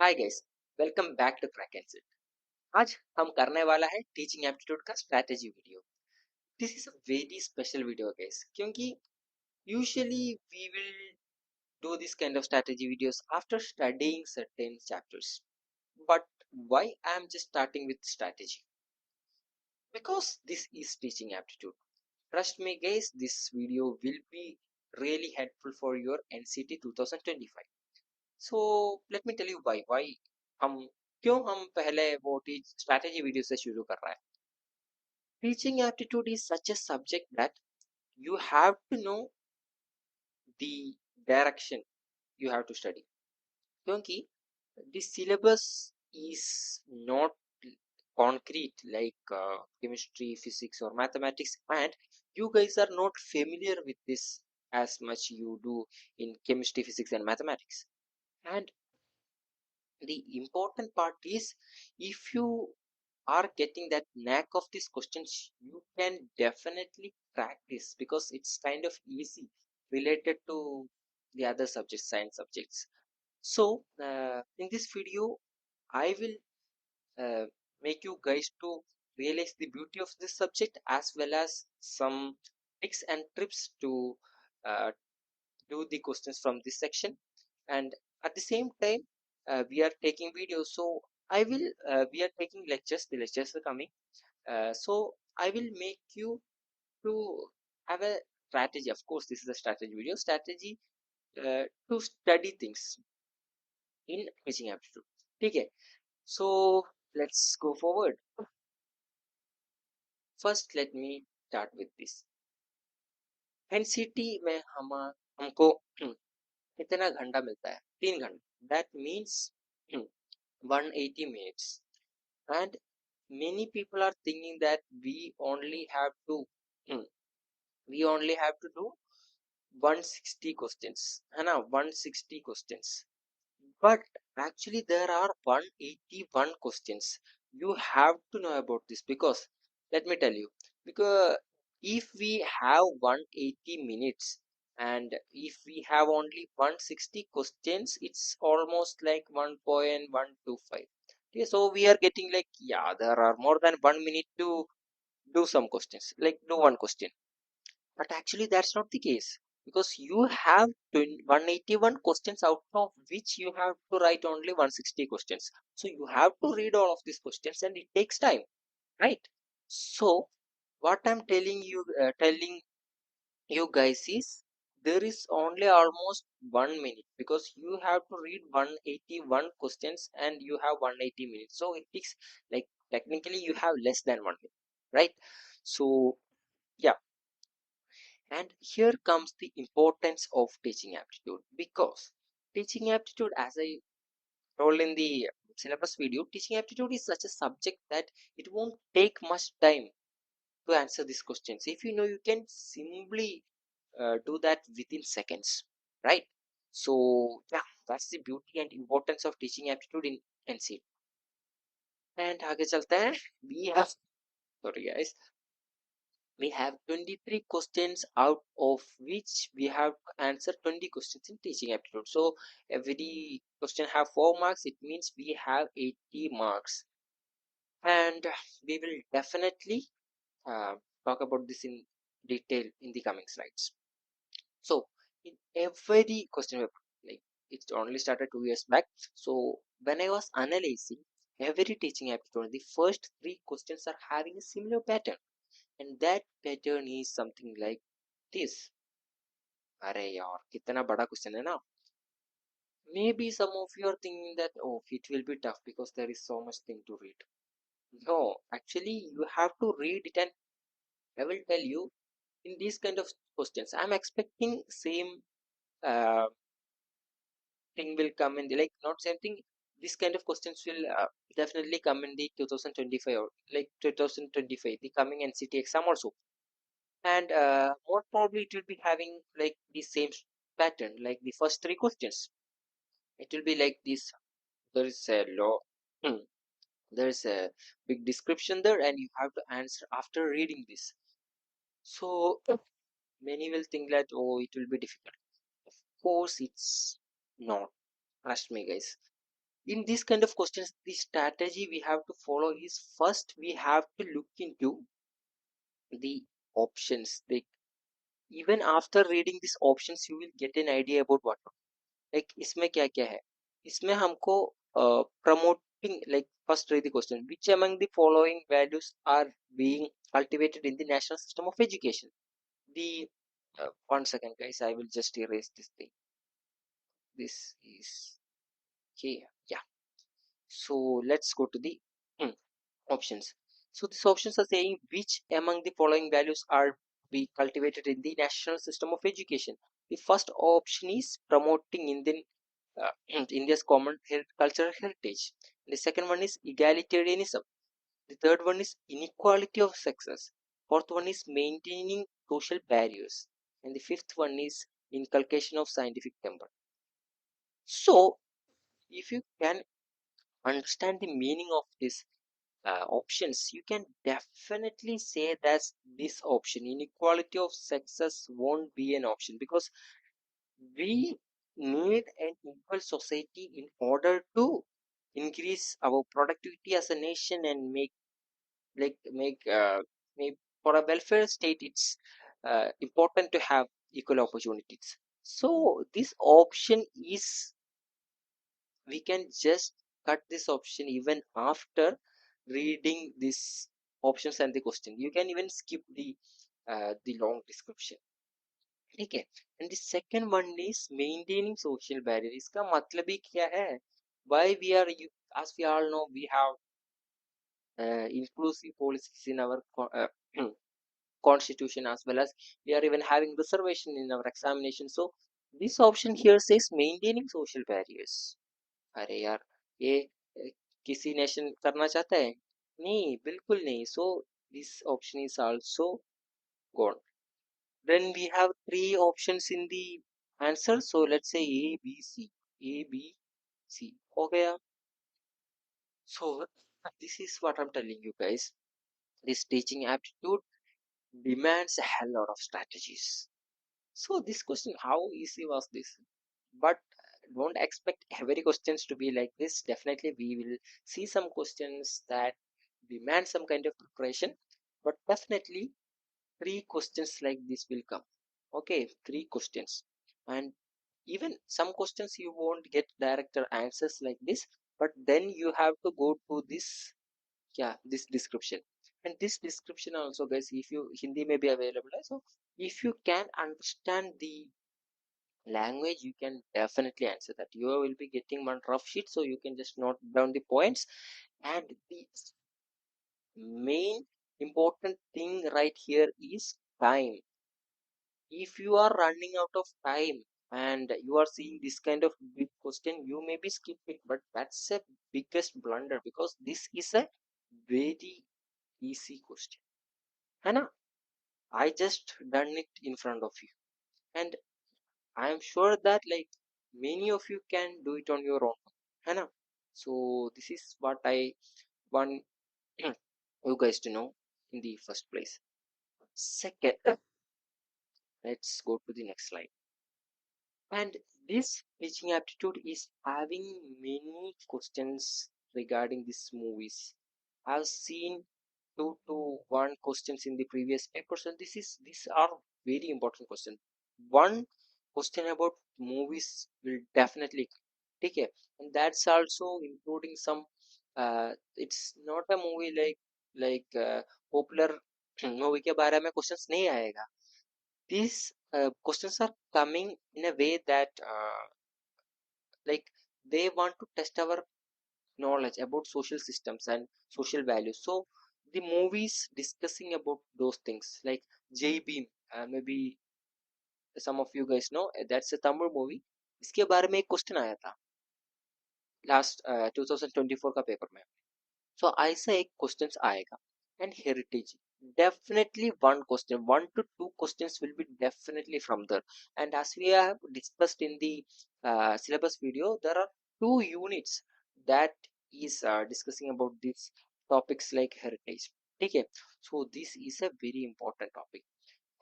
Hi guys. Welcome back to crack and sit. आज हम करने वाला है टीचिंग एप्टीट्यूड का strategy video. This is a very special video guys, क्योंकि usually we will do this kind of strategy videos after studying certain chapters, but why I am just starting with strategy? Because this is teaching aptitude. Trust me guys, this video will be really helpful for your NCT 2025. So let me tell you why हम क्यों हम पहले वो teach strategy video से शुरू कर रहा है. Teaching aptitude is such a subject that you have to know the direction you have to study, क्योंकि the syllabus is not concrete like chemistry, physics or mathematics, and you guys are not familiar with this as much you do in chemistry, physics and mathematics. And the important part is, if you are getting that knack of these questions, you can definitely crack this because it's kind of easy related to the other subjects, science subjects. So in this video I will uh, make you guys to realize the beauty of this subject, as well as some tricks and tips to uh, do the questions from this section. And at the same time, we are taking videos, so I will we are taking lectures, the lectures are coming. So I will make you to have a strategy. Of course this is a strategy video, strategy to study things in teaching aptitude. Okay, so let's go forward. First let me start with this. NCT में हमको कितना घंटा मिलता है? 3 घंटा. That means 180 minutes. And many people are thinking that hmm, we only have to do 160 questions, है ना? 160 questions. But actually there are 181 questions. You have to know about this, because let me tell you, because if we have 180 minutes and if we have only 160 questions, it's almost like 1.125. Okay, so we are getting like, yeah, there are more than 1 minute to do some questions, like do one question. But actually that's not the case, because you have 181 questions, out of which you have to write only 160 questions. So you have to read all of these questions and it takes time, right? So what I'm telling you guys is, there is only almost 1 minute, because you have to read 181 questions and you have 180 minutes. So it takes, like, technically you have less than 1 minute, right? So yeah. And here comes the importance of teaching aptitude, because teaching aptitude, as I told in the syllabus video, teaching aptitude is such a subject that it won't take much time to answer these questions. If you know, you can simply do that within seconds, right? So yeah, that's the beauty and importance of teaching aptitude in NC. And आगे चलते हैं. We have, sorry guys, we have 23 questions, out of which we have to answer 20 questions in teaching aptitude. So every question have 4 marks, it means we have 80 marks. And we will definitely uh, talk about this in detail in the coming slides. So in every question paper, like, it only started 2 years back. So when I was analyzing every teaching aptitude, the first 3 questions are having a similar pattern, and that pattern is something like this. अरे यार कितना बड़ा question है ना. Maybe some of you are thinking that, oh, it will be tough because there is so much thing to read. No, actually you have to read it, and I will tell you, in these kind of questions I'm expecting same uh, thing will come in the, like, not same thing, this kind of questions will definitely come in the 2025, or like 2025, the coming NCT exam also. And most probably it will be having like the same pattern, like the first 3 questions. It will be like this. There is a law. There is a big description there, and you have to answer after reading this. So many will think that, oh, it will be difficult. Of course it's not. Trust me guys. In this kind of questions, the strategy we have to follow is, first we have to look into the options. Like, even after reading these options, you will get an idea about what, like इसमें क्या क्या है. इसमें हमको promoting, like first read the question, which among the following values are being cultivated in the national system of education. The one second guys, I will just erase this thing. This is here, yeah. So let's go to the options. So these options are saying which among the following values are be cultivated in the national system of education. The first option is promoting Indian India's common cultural heritage. The second one is egalitarianism. The third one is inequality of sexes. Fourth one is maintaining social barriers. And the fifth one is inculcation of scientific temper. So, if you can understand the meaning of these options, you can definitely say that this option, inequality of sexes, won't be an option, because we need an equal society in order to increase our productivity as a nation and make for a welfare state. It's important to have equal opportunities. So this option is, we can just cut this option even after reading these options and the question. You can even skip the long description. ठीक है. And the second one is maintaining social barrier. इसका मतलब ही क्या है? Why we are, as we all know, we have inclusive policies in our constitution, as well as we are even having reservation in our examination. So this option here says maintaining social barriers. अरे यार, ये किसी nation करना चाहता है? नहीं, बिल्कुल नहीं. So this option is also gone. Then we have three options in the answer. So let's say A, B, C. A, B, C. हो गया. So this is what I'm telling you guys. This teaching aptitude demands a hell lot of strategies. So this question, how easy was this? But don't expect every questions to be like this. Definitely we will see some questions that demand some kind of preparation, but definitely three questions like this will come. Okay, three questions. And even some questions you won't get direct answers like this, but then you have to go to this, yeah, this description. And this description also, guys, if you Hindi may be available, so if you can understand the language, you can definitely answer that. You will be getting one rough sheet, so you can just note down the points. And the main important thing right here is time. If you are running out of time and you are seeing this kind of big question, you maybe skip it, but that's a biggest blunder, because this is a very easy question. Hannah, I just done it in front of you, and I am sure that like many of you can do it on your own. Hannah. So this is what I want you guys to know in the first place. Second, let's go to the next slide. And this teaching aptitude is having many questions regarding these movies. I've seen 2 to 1 questions in the previous paper, so these are very important questions. One question about movies will definitely take care, and that's also including some. It's not a movie like popular movie के बारे में questions नहीं आएगा. These questions are coming in a way that like they want to test our knowledge about social systems and social values. So the movies discussing about those things like J Beam, maybe some of you guys know, that's a Tamil movie. इसके बारे में एक question आया था last 2024 का paper में. So ऐसा एक क्वेश्चंस आएगा. And heritage, definitely one question, 1 to 2 questions will be definitely from there. And as we have discussed in the syllabus video, there are 2 units that is discussing about these topics like heritage. Okay, so this is a very important topic.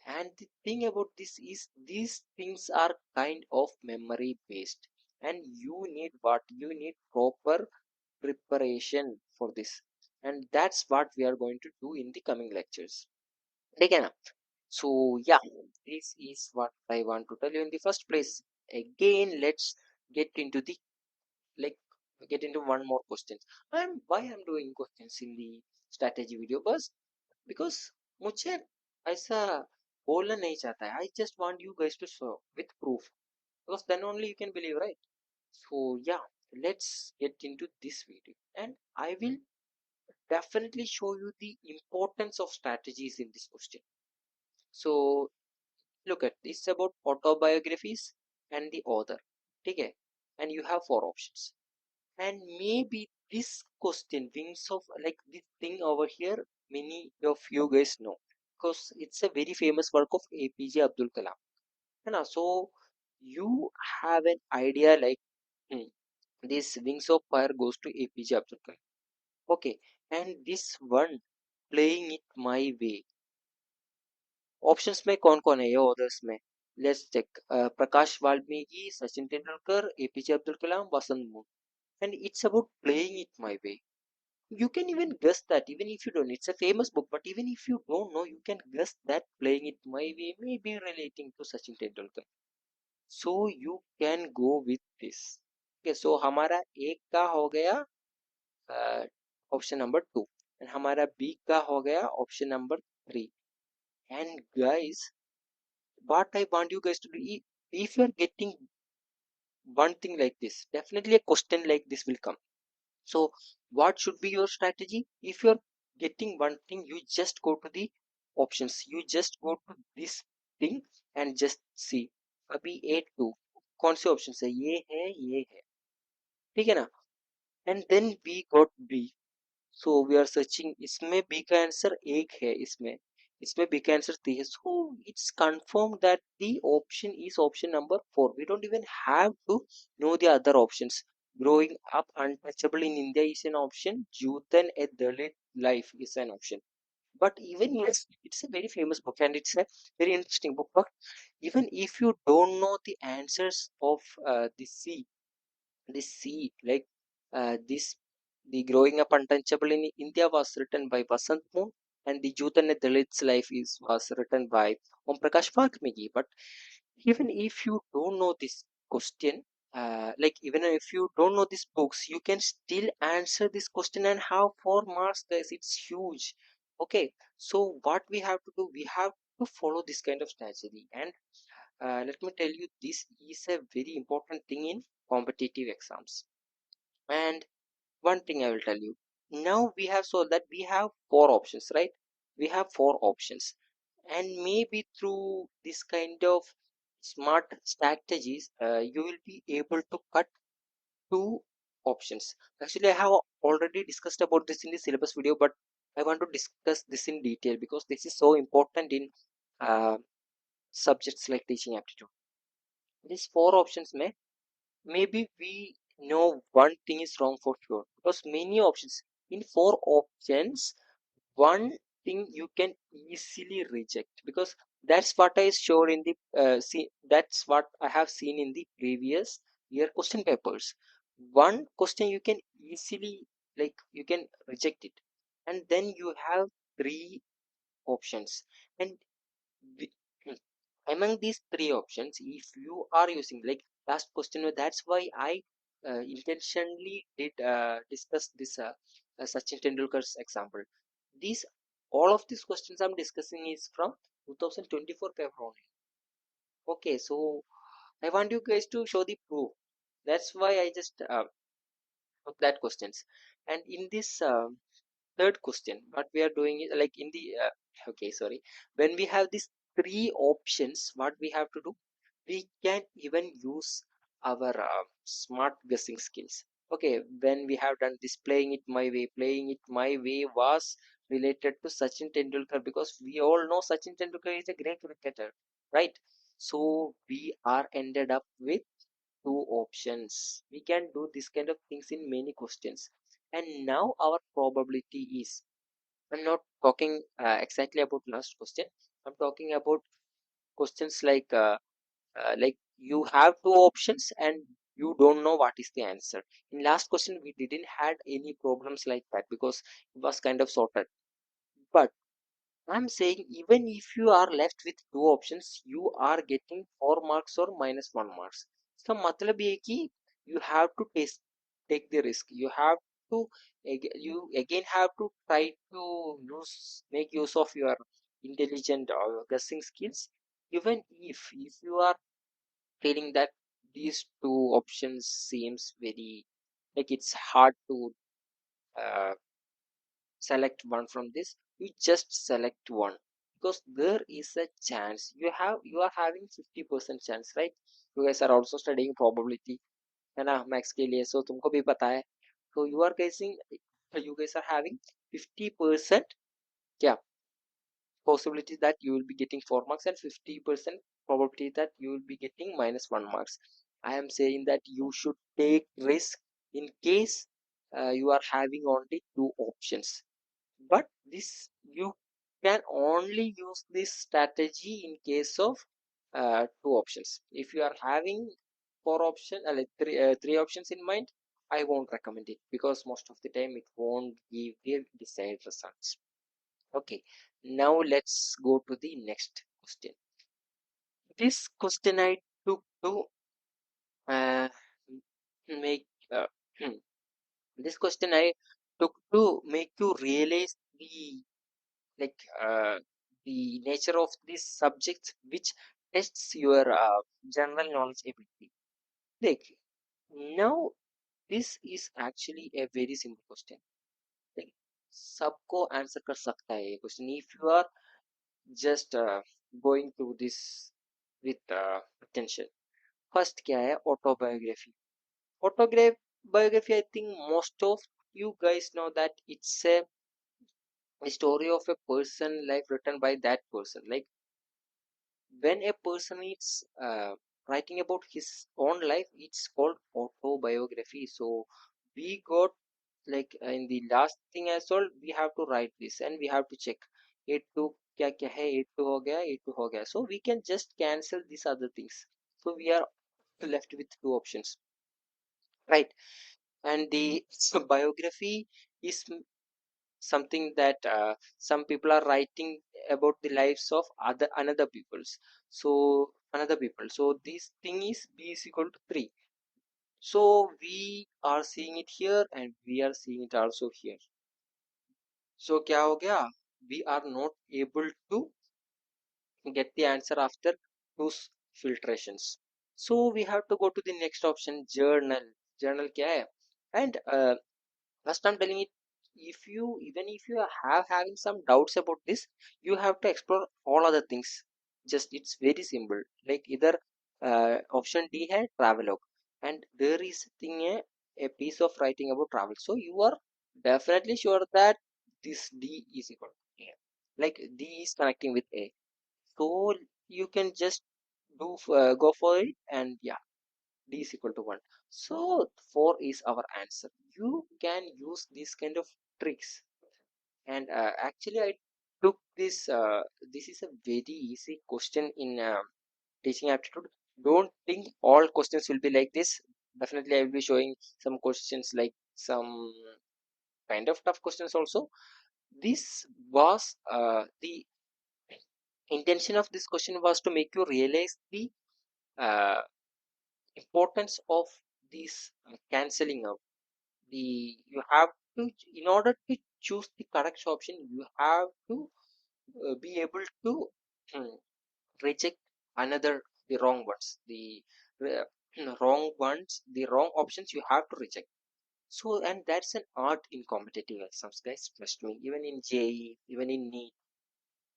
And the thing about this is these things are kind of memory based. and you need what? You need proper preparation for this, and that's what we are going to do in the coming lectures. Again, so yeah, this is what I want to tell you in the first place. Again, let's get into the like get into one more question. And why I'm doing questions in the strategy video? Because मुझे ऐसा बोलना नहीं चाहता है. I just want you guys to show with proof, because then only you can believe, right? So yeah, let's get into this video, and I will definitely show you the importance of strategies in this question. So look at this about autobiographies and the author. Okay, and you have four options. And maybe this question, wings of like this thing over here, many of you guys know, because it's a very famous work of APJ Abdul Kalam. You know, so you have an idea like hmm, this wings of fire goes to APJ Abdul Kalam. Okay, and this one playing it my way. Options में कौन कौन है ये authors में? Let's check. Prakash Valmiki, Sachin Tendulkar, APJ Abdul Kalam, Vasant Mohan. And it's about playing it my way. You can even guess that, even if you don't. It's a famous book, but even if you don't know, you can guess that playing it my way may be relating to Sachin Tendulkar. So you can go with this. Okay, so हमारा एक का हो गया option number 2, and हमारा B का हो गया option number 3. And guys, what I want you guys to do, if you are getting one thing like this, definitely a question like this will come. So what should be your strategy? If you are getting one thing, you just go to the options, you just go to this thing and just see अभी A two कौन से option है, ये है, ठीक है ना? And then we got B. So we are searching, इसमें बी का आंसर एक है, इसमें बी का आंसर 3 है. So it's confirm that the option is option number 4. We don't even have to know the other options. Growing up untouchable in India is an option. Youth and a Dalit life is an option. But even yes, it's a very famous book and it's a very interesting book. But even if you don't know the answers of the C, like this, the Growing Up Untouchable in India was written by Vasant Moon, and the Youth and a Dalit's Life is was written by Om Prakash Valmiki. But even if you don't know this question, like even if you don't know these books, you can still answer this question and have 4 marks, guys. It's huge. Okay, so what we have to do, we have to follow this kind of strategy. And let me tell you, this is a very important thing in competitive exams. And one thing I will tell you, now we have, so that we have four options, right? We have four options, and maybe through this kind of smart strategies, you will be able to cut two options. Actually, I have already discussed about this in the syllabus video, but I want to discuss this in detail because this is so important in uh, subjects like teaching aptitude. These four options may, maybe we know one thing is wrong for sure, because many options, in four options, one thing you can easily reject, because that's what I showed in the that's what I have seen in the previous year question papers. One question you can easily, like you can reject it, and then you have three options. And we- among these three options, if you are using like last question, that's why I intentionally did discuss this Sachin Tendulkar's example. These, all of these questions I'm discussing is from 2024 paper only. Okay, so I want you guys to show the proof. That's why I just took that questions. And in this third question, what we are doing is like in the okay, sorry, when we have these three options, what we have to do, we can even use our smart guessing skills. Okay, when we have done this playing it my way was related to Sachin Tendulkar, because we all know Sachin Tendulkar is a great cricketer, right? So we are ended up with two options. We can do this kind of things in many questions. And now our probability is, I'm not talking exactly about last question. I'm talking about questions like you have two options and you don't know what is the answer. In last question we didn't had any problems like that because it was kind of sorted. But I'm saying even if you are left with two options, you are getting 4 marks or -1 marks. So matlab ye ki you have to take the risk. You have to you again have to try to make use of your intelligent guessing skills. Even if you are feeling that these two options seems very like it's hard to uh, select one from this, you just select one because there is a chance you are having 50% chance, right? You guys are also studying probability है ना maths के लिए, so तुमको भी पता है. So you guys are having 50% क्या possibility that you will be getting 4 marks and 50% probability that you will be getting -1 marks. I am saying that you should take risk in case you are having only two options. But this you can only use this strategy in case of two options. If you are having like three options in mind, I won't recommend it because most of the time it won't give the desired results. Okay, now let's go to the next question. This question I took to uh, make this question I took to make you realize like uh, the nature of this subject which tests your general knowledge ability. Like now this is actually a very simple question. Like सबको answer कर सकता है ये question if you are just going through this with attention. First क्या है autobiography. Autobiography I think most of you guys know that it's a story of a person life written by that person. Like when a person is writing about his own life, it's called autobiography. So we got like in the last thing as well, we have to write this and we have to check it to क्या क्या है 8 2 हो गया 8 2 हो गया, so we can just cancel these other things, so we are left with two options, right? And the biography is something that some people are writing about the lives of other another people's, so another people, so this thing is b is equal to 3, so we are seeing it here and we are seeing it also here. So क्या हो गया, we are not able to get the answer after those filtrations, so we have to go to the next option, journal क्या है. And first I'm telling it, if you even if you have having some doubts about this, you have to explore all other things. Just it's very simple, like either option D है travelogue, and there is thing a piece of writing about travel, so you are definitely sure that this D is equal to A, like D is connecting with A, so you can just go for it, and yeah, D is equal to 1. So 4 is our answer. You can use this kind of tricks. And actually, I took this. This is a very easy question in teaching aptitude. Don't think all questions will be like this. Definitely, I will be showing some questions like some kind of tough questions also. This was the intention of this question was to make you realize the uh, importance of this canceling out. The you have to, in order to choose the correct option, you have to be able to hmm, reject another the wrong ones, the uh, wrong ones, the wrong options you have to reject. So and that's an art in competitive exams, guys, trust me. Even in JE, even in NEET,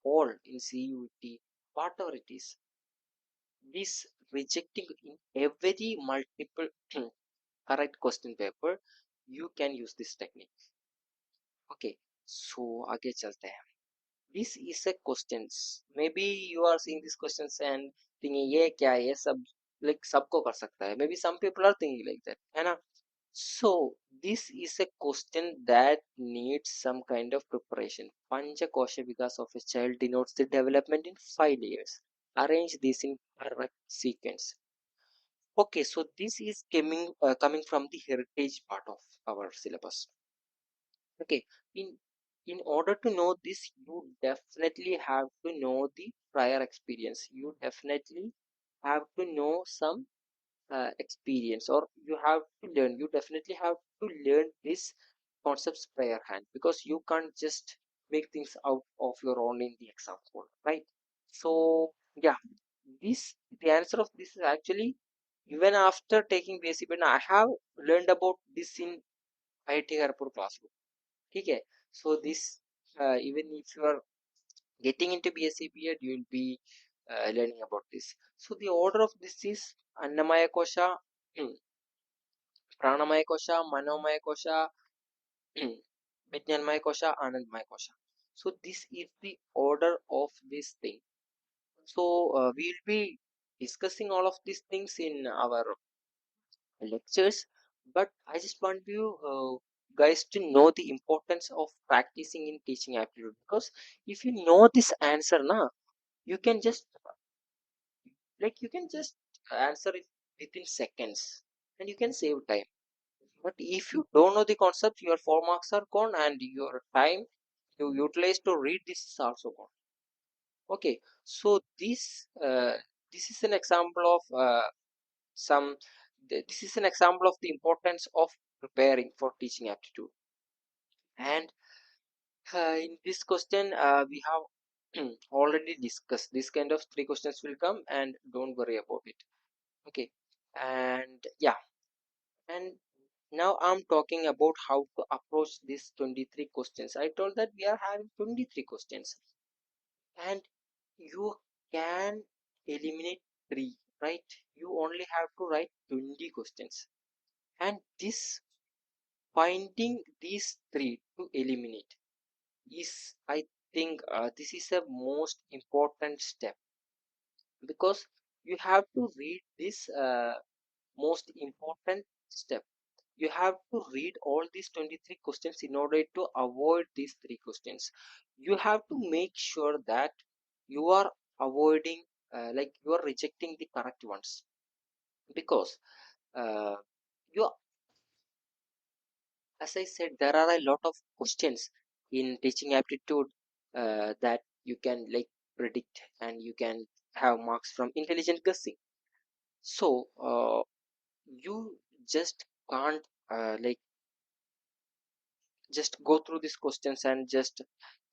all in CUT, whatever it is, this rejecting in every multiple correct question paper, you can use this technique. Okay, so आगे चलते हैं. This is a questions. Maybe you are seeing these questions and thinking ये क्या है, ये सब like सबको कर सकता है. Maybe some people are thinking like that, है ना? So this is a question that needs some kind of preparation. Panchakosha Vikas of a child denotes the development in 5 layers. Arrange this in correct sequence. Okay, so this is coming from the heritage part of our syllabus. Okay, in in order to know this, you definitely have to know the prior experience. You definitely have to know some experience, or you have to learn. You definitely have to learn this concepts prior hand, because you can't just make things out of your own in the example, right? So yeah, this the answer of this is actually, even after taking basic, when I have learned about this in IIT Kharagpur classroom. Okay, so this even if you are getting into BSc period, you will be learning about this. So the order of this is Annamaya Kosha, Pranamaya Kosha, Manomaya Kosha, Vijnanmaya Kosha, Anandmaya Kosha. So this is the order of this thing. So we'll be discussing all of these things in our lectures, but I just want you guys to know the importance of practicing in teaching aptitude, because if you know this answer now, you can just you can just answer it within seconds, and you can save time. But if you don't know the concept, your 4 marks are gone, and your time you utilize to read this is also gone. Okay, so this is an example of some this is an example of the importance of preparing for teaching aptitude. And in this question, we have already discussed this kind of 3 questions will come, and don't worry about it. Okay, and yeah, and now I'm talking about how to approach these 23 questions. I told that we are having 23 questions, and you can eliminate 3, right? You only have to write 20 questions, and this finding these 3 to eliminate is, I think, this is a most important step, because you have to read this most important step. You have to read all these 23 questions in order to avoid these 3 questions. You have to make sure that you are avoiding, you are rejecting the correct ones, because uh, you, as I said, there are a lot of questions in teaching aptitude that you can predict, and you can have marks from intelligent guessing. So you just can't just go through these questions and just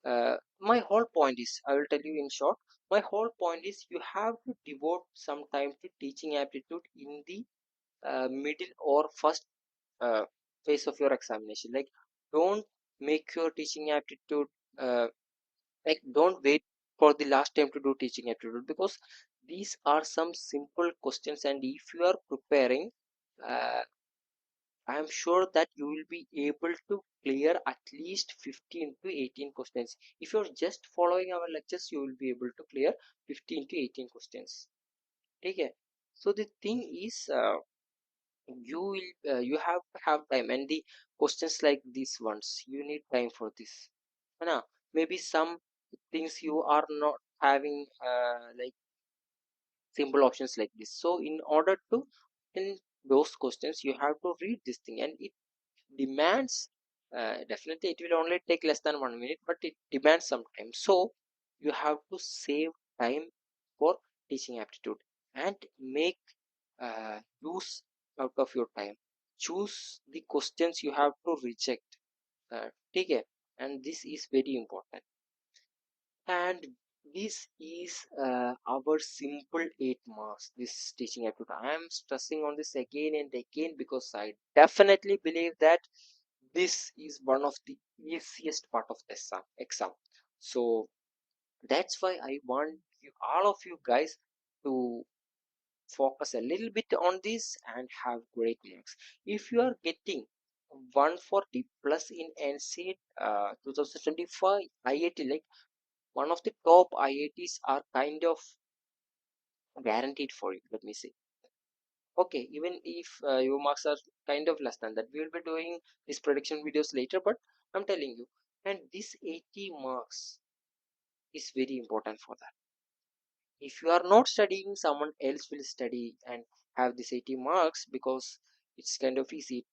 my whole point is, I will tell you in short, my whole point is you have to devote some time to teaching aptitude in the middle or first uh, phase of your examination. Don't make your teaching aptitude uh, don't wait for the last time to do teaching aptitude, because these are some simple questions, and if you are preparing, uh, I am sure that you will be able to clear at least 15 to 18 questions. If you're just following our lectures, you will be able to clear 15 to 18 questions. Okay. So the thing is, you have to have time, and the questions like these ones, you need time for this. Now, maybe some things you are not having simple options like this. So in order to in those questions, you have to read this thing, and it demands definitely it will only take less than 1 minute, but it demands some time. So you have to save time for teaching aptitude, and make use out of your time. Choose the questions you have to reject. Take care, and this is very important. And this is our simple 8 marks, this teaching aptitude. I am stressing on this again and again, because I definitely believe that this is one of the easiest part of the exam. So that's why I want all of you guys to focus a little bit on this and have great marks. If you are getting 140 plus in NCET 2025 IIT, one of the top IITs are kind of guaranteed for you, let me say. Okay, even if your marks are kind of less than that, we will be doing these prediction videos later, but I'm telling you, and this 80 marks is very important for that. If you are not studying, someone else will study and have this 80 marks because it's kind of easy.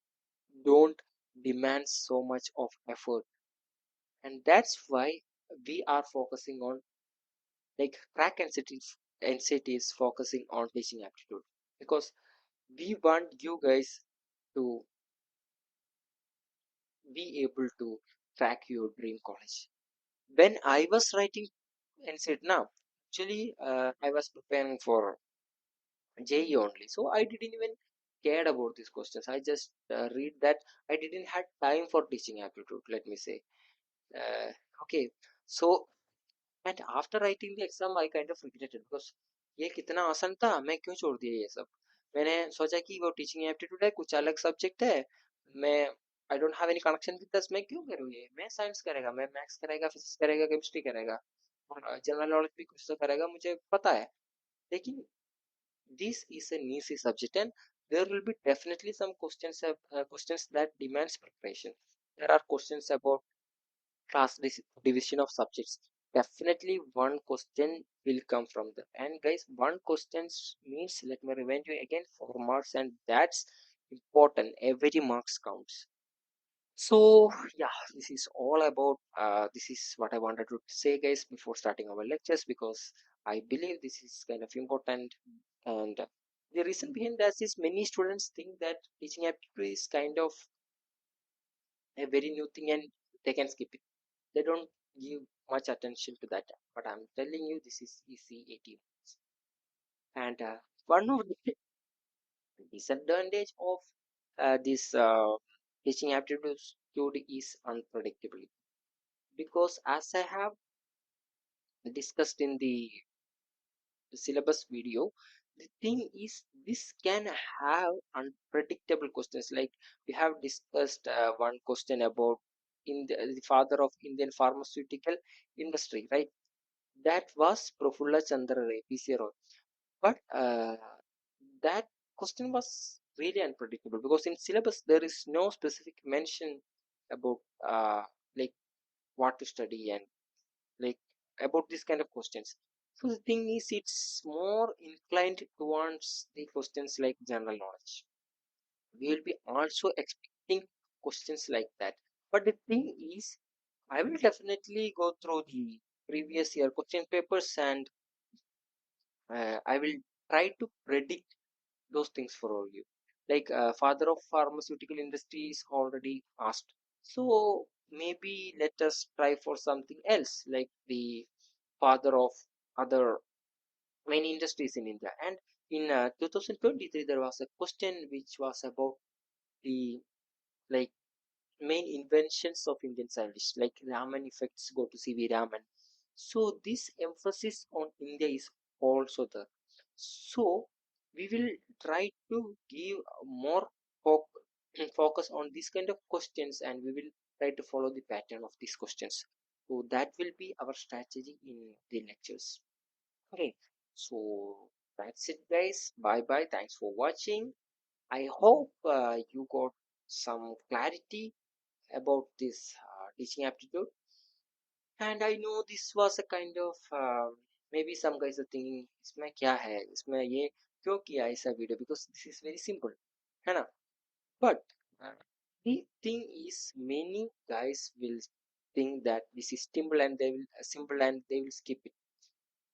Don't demand so much of effort, and that's why we are focusing on, like, crack NCT is focusing on teaching aptitude, because we want you guys to be able to crack your dream college. When I was writing NCT now, actually, I was preparing for JE only, so I didn't even cared about these questions. I just read that. I didn't had time for teaching aptitude, let me say. uh, okay, so, and after writing the exam I kind of regretted, because ये कितना आसान था, मैं क्यों छोड़ दिया ये सब. मैंने सोचा कि वो टीचिंग एप्टीट्यूड है, कुछ अलग सब्जेक्ट है, मैं I don't have any connection with दस, मैं क्यों करूँ ये, मैं साइंस करेगा, मैं मैथ्स करेगा, फिजिक्स करेगा, केमिस्ट्री करेगा, और जनरल नॉलेज भी कुछ तो करेगा, मुझे पता है. लेकिन this is a niche subject, and there will be definitely some questions that demands preparation. There are questions about division of subjects. Definitely one question will come from there. And guys, one question means, let me remind you again, 4 marks, and that's important. Every marks counts. So yeah, this is all about. This is what I wanted to say, guys, before starting our lectures, because I believe this is kind of important. And the reason behind that is many students think that teaching aptitude is kind of a very new thing and they can skip it. They don't give much attention to that. But I'm telling you, this is easy 80 minutes. And one of the disadvantage of this teaching aptitude is unpredictability. Because as I have discussed in the syllabus video, the thing is this can have unpredictable questions. Like we have discussed one question about in the father of Indian pharmaceutical industry, right? That was Prafulla Chandra Ray, PC Roy. But that question was really unpredictable, because in syllabus there is no specific mention about like what to study, and like about this kind of questions. So the thing is, it's more inclined towards the questions like general knowledge. We will be also expecting questions like that. But the thing is, I will definitely go through the previous year question papers, and I will try to predict those things for all you. Like father of pharmaceutical industry is already asked. So maybe let us try for something else, like the father of other many industries in India. And in 2023, there was a question which was about the, like, main inventions of Indian scientists, like Raman effects go to C.V. Raman. So this emphasis on India is also there. So we will try to give more focus on these kind of questions, and we will try to follow the pattern of these questions. So that will be our strategy in the lectures. Okay, so that's it, guys. Bye bye. Thanks for watching. I hope you got some clarity about this teaching aptitude. And I know this was a kind of maybe some guys are thinking इसमें क्या है, इसमें ये क्यों किया ऐसा video, because this is very simple, है ना? But uh, the thing is, many guys will think that this is simple and they will skip it.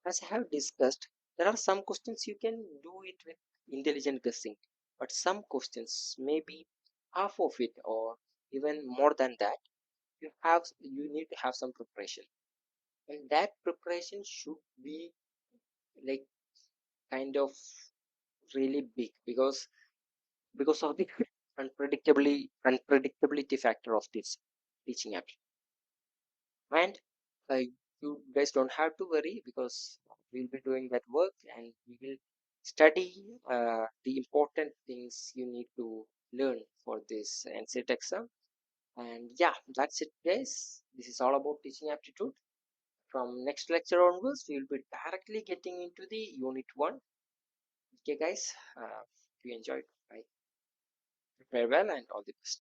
As I have discussed, there are some questions you can do it with intelligent guessing, but some questions, maybe half of it or even more than that, you need to have some preparation, and that preparation should be, like, kind of really big, because of the unpredictability factor of this teaching app. And uh, you guys don't have to worry, because we'll be doing that work, and we will study the important things you need to learn for this NCET exam. And yeah, that's it, guys. This is all about teaching aptitude. From next lecture onwards, we will be directly getting into the unit 1. Okay, guys, if you enjoyed, I farewell and all the best.